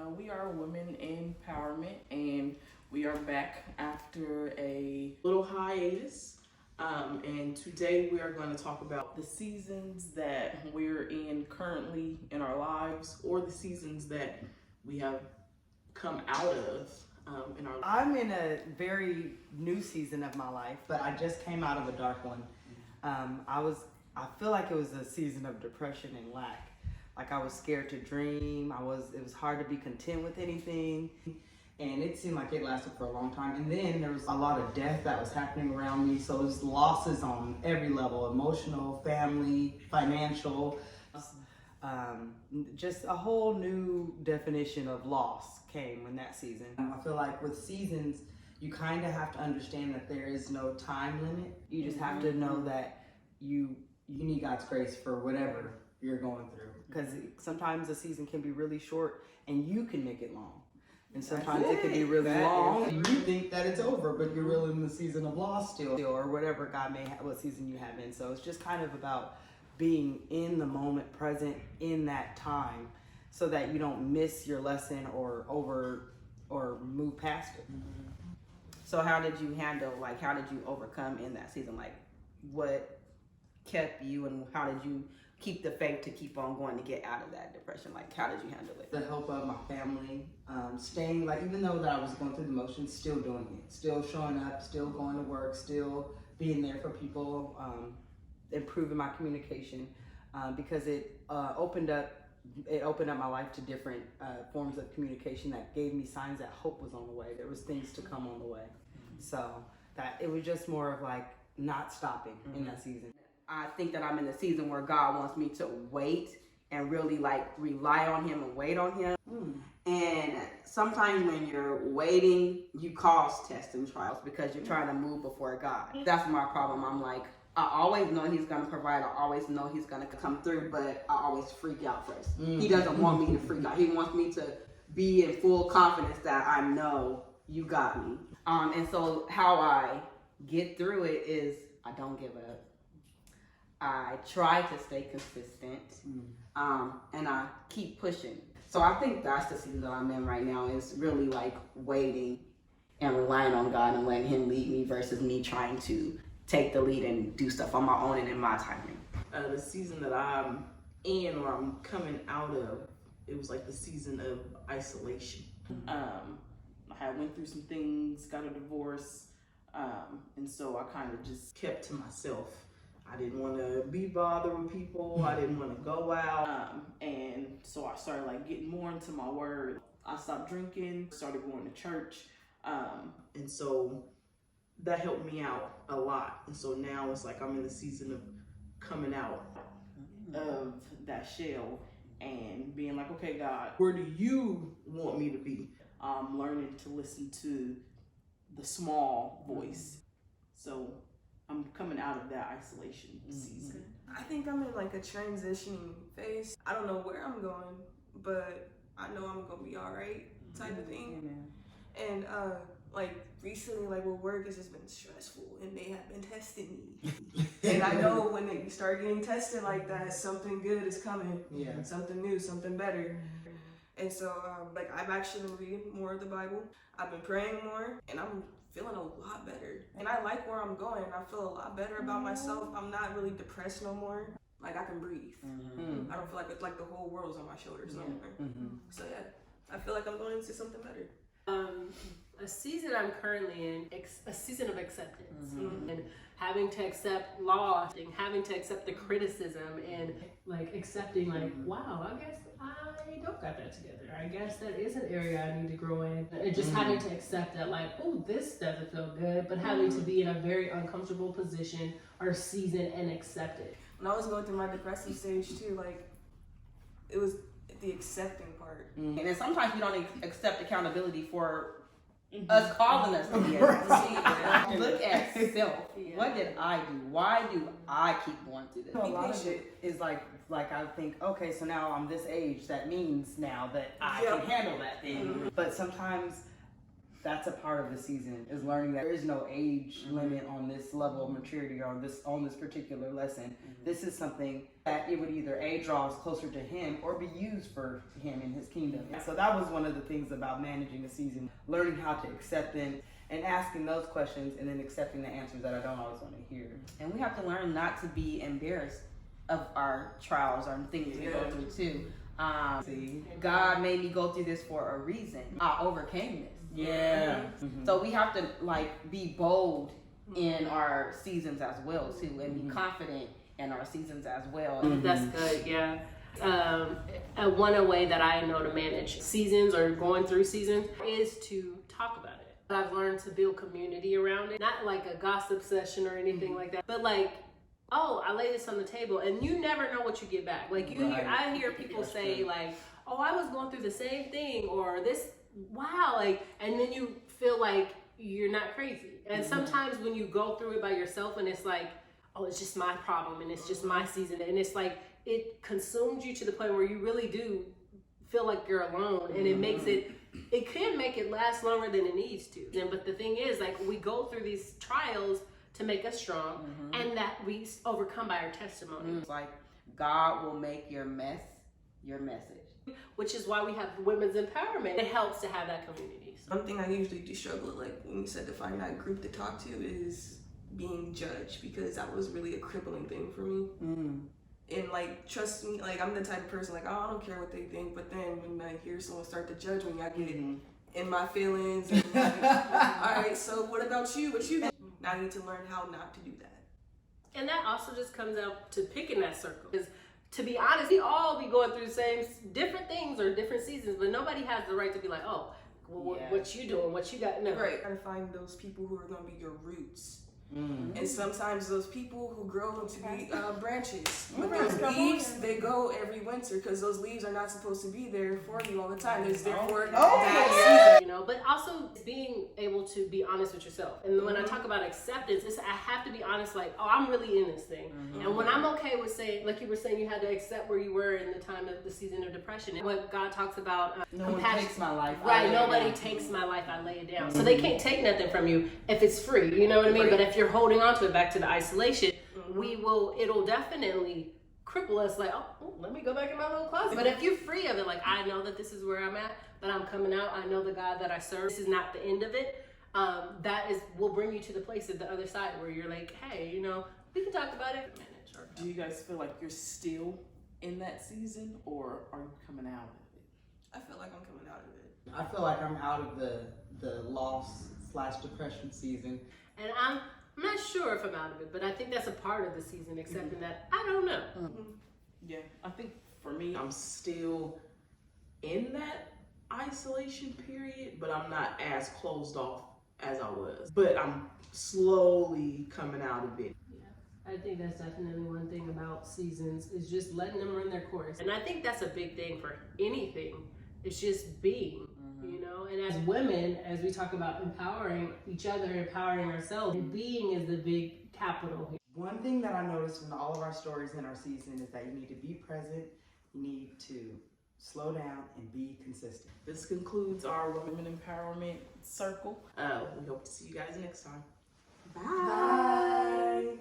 We are Women Empowerment, and we are back after a little hiatus. And today we are going to talk about the seasons that we're in currently in our lives, or the seasons that we have come out of in our lives. I'm in a very new season of my life, but I just came out of a dark one. I feel like it was a season of depression and lack. Like I was scared to dream. It was hard to be content with anything. And it seemed like it lasted for a long time. And then there was a lot of death that was happening around me. So it was losses on every level, emotional, family, financial. Just a whole new definition of loss came in that season. I feel like with seasons, you kind of have to understand that there is no time limit. You just have to know that you need God's grace for whatever you're going through. Because sometimes a season can be really short and you can make it long. And sometimes it can be really long and you think that it's over, but you're really in the season of loss still, or whatever God may have, what season you have in. So it's just kind of about being in the moment, present in that time, so that you don't miss your lesson or move past it. Mm-hmm. So how did you overcome in that season? Like what kept you, and how did you keep the faith to keep on going to get out of that depression? Like how did you handle it? The help of my family, staying, like even though that I was going through the motions, still doing it, still showing up, still going to work, still being there for people, improving my communication, because it opened up my life to different forms of communication that gave me signs that hope was on the way. There was things to come on the way. So that it was just more of like not stopping in that season. I think that I'm in the season where God wants me to wait and really like rely on Him and wait on Him. And sometimes when you're waiting, you cause tests and trials because you're trying to move before God. That's my problem. I'm like, I always know He's going to provide. I always know He's going to come through, but I always freak out first. He doesn't want me to freak out. He wants me to be in full confidence that I know You got me. And so how I get through it is I don't give up. I try to stay consistent, and I keep pushing. So I think that's the season that I'm in right now, is really like waiting and relying on God and letting Him lead me versus me trying to take the lead and do stuff on my own and in my timing. The season that I'm in, or I'm coming out of, it was like the season of isolation. I went through some things, got a divorce, and so I kind of just kept to myself. I didn't want to be bothered with people. I didn't want to go out. And so I started like getting more into my word. I stopped drinking, started going to church. And so that helped me out a lot. And so now it's like I'm in the season of coming out of that shell and being like, okay, God, where do You want me to be? Learning to listen to the small voice. So I'm coming out of that isolation season. I think I'm in like a transitioning phase. I don't know where I'm going, but I know I'm gonna be all right, type of thing. And like recently, like with work, it's just been stressful, and they have been testing me. And I know when you start getting tested like that, something good is coming. Yeah. Something new, something better. And so, like I've actually been reading more of the Bible. I've been praying more, and I'm feeling a lot better. And I like where I'm going, and I feel a lot better about myself. I'm not really depressed no more. Like I can breathe. I don't feel like it's like the whole world's on my shoulders no more. So yeah, I feel like I'm going into something better. A season I'm currently in, a season of acceptance, and having to accept loss, and having to accept the criticism, and like accepting like, wow, I guess I don't got that together. I guess that is an area I need to grow in. And just having to accept that like, oh, this doesn't feel good, but having to be in a very uncomfortable position or season and accept it. When I was going through my depressive stage too, like it was the accepting part. And then sometimes we don't accept accountability for us causing us to be able to see. Look at self. What did I do? Why do I keep going through this? A lot of it is like I think, okay, so now I'm this age, that means now that I can handle that thing. But sometimes that's a part of the season, is learning that there is no age limit on this level of maturity or on this particular lesson. This is something that it would either draw us closer to him or be used for him in his kingdom. And so that was one of the things about managing a season, learning how to accept them and asking those questions and then accepting the answers that I don't always want to hear. And we have to learn not to be embarrassed of our trials or things we go through too. God made me go through this for a reason. I overcame this. Yeah. So we have to like be bold in our seasons as well too, and be confident in our seasons as well. That's good, yeah. One way that I know to manage seasons or going through seasons is to talk about it. I've learned to build community around it, not like a gossip session or anything like that, but like, oh, I lay this on the table, and you never know what you get back. Like I hear people say like, oh, I was going through the same thing, or this, wow, like, and then you feel like you're not crazy. And sometimes when you go through it by yourself, and it's like, oh, it's just my problem, and it's just my season, and it's like it consumes you to the point where you really do feel like you're alone, and it makes it can make it last longer than it needs to. But the thing is, like, we go through these trials to make us strong, and that we overcome by our testimony. It's like God will make your mess your message. Which is why we have women's empowerment. It helps to have that community. So. One thing I usually do struggle with, like when you said to find that group to talk to, is being judged, because that was really a crippling thing for me. And like, trust me, like I'm the type of person like, oh, I don't care what they think, but then when I hear someone start to judge me, I get in my feelings. And like, all right, so what about you? What you do? Now I need to learn how not to do that. And that also just comes out to picking that circle. Because to be honest, we all be going through the same different things or different seasons, but nobody has the right to be like, oh, well, what you doing? What you got? No. Right. Gotta find those people who are gonna be your roots. And sometimes those people who grow into be branches. But those leaves, they go every winter, because those leaves are not supposed to be there for you all the time. They're there for that season. You know, but also being able to be honest with yourself. And when I talk about acceptance, it's I have to be honest, like, oh, I'm really in this thing. And when I'm okay with saying, like you were saying, you had to accept where you were in the time of the season of depression. And what God talks about, No one takes my life. Right, nobody takes my life, I lay it down. So they can't take nothing from you if it's free, you know what I mean? But if you're holding on to it, back to the isolation, it'll definitely cripple us, like, oh, let me go back in my little closet. But if you're free of it, like, I know that this is where I'm at, but I'm coming out, I know the God that I serve, this is not the end of it, will bring you to the place of the other side where you're like, hey, you know, we can talk about it. Do you guys feel like you're still in that season, or are you coming out of it? I feel like I'm coming out of it. I feel like I'm out of the loss/depression season. And I'm not sure if I'm out of it, but I think that's a part of the season, accepting that I don't know. Yeah, I think for me, I'm still in that isolation period, but I'm not as closed off as I was. But I'm slowly coming out of it. I think that's definitely one thing about seasons, is just letting them run their course. And I think that's a big thing for anything. It's just being, you know? And as women, as we talk about empowering each other, empowering ourselves, being is the big capital here. One thing that I noticed in all of our stories in our season is that you need to be present, you need to slow down, and be consistent. This concludes our Women Empowerment Circle. We hope to see you guys next time. Bye.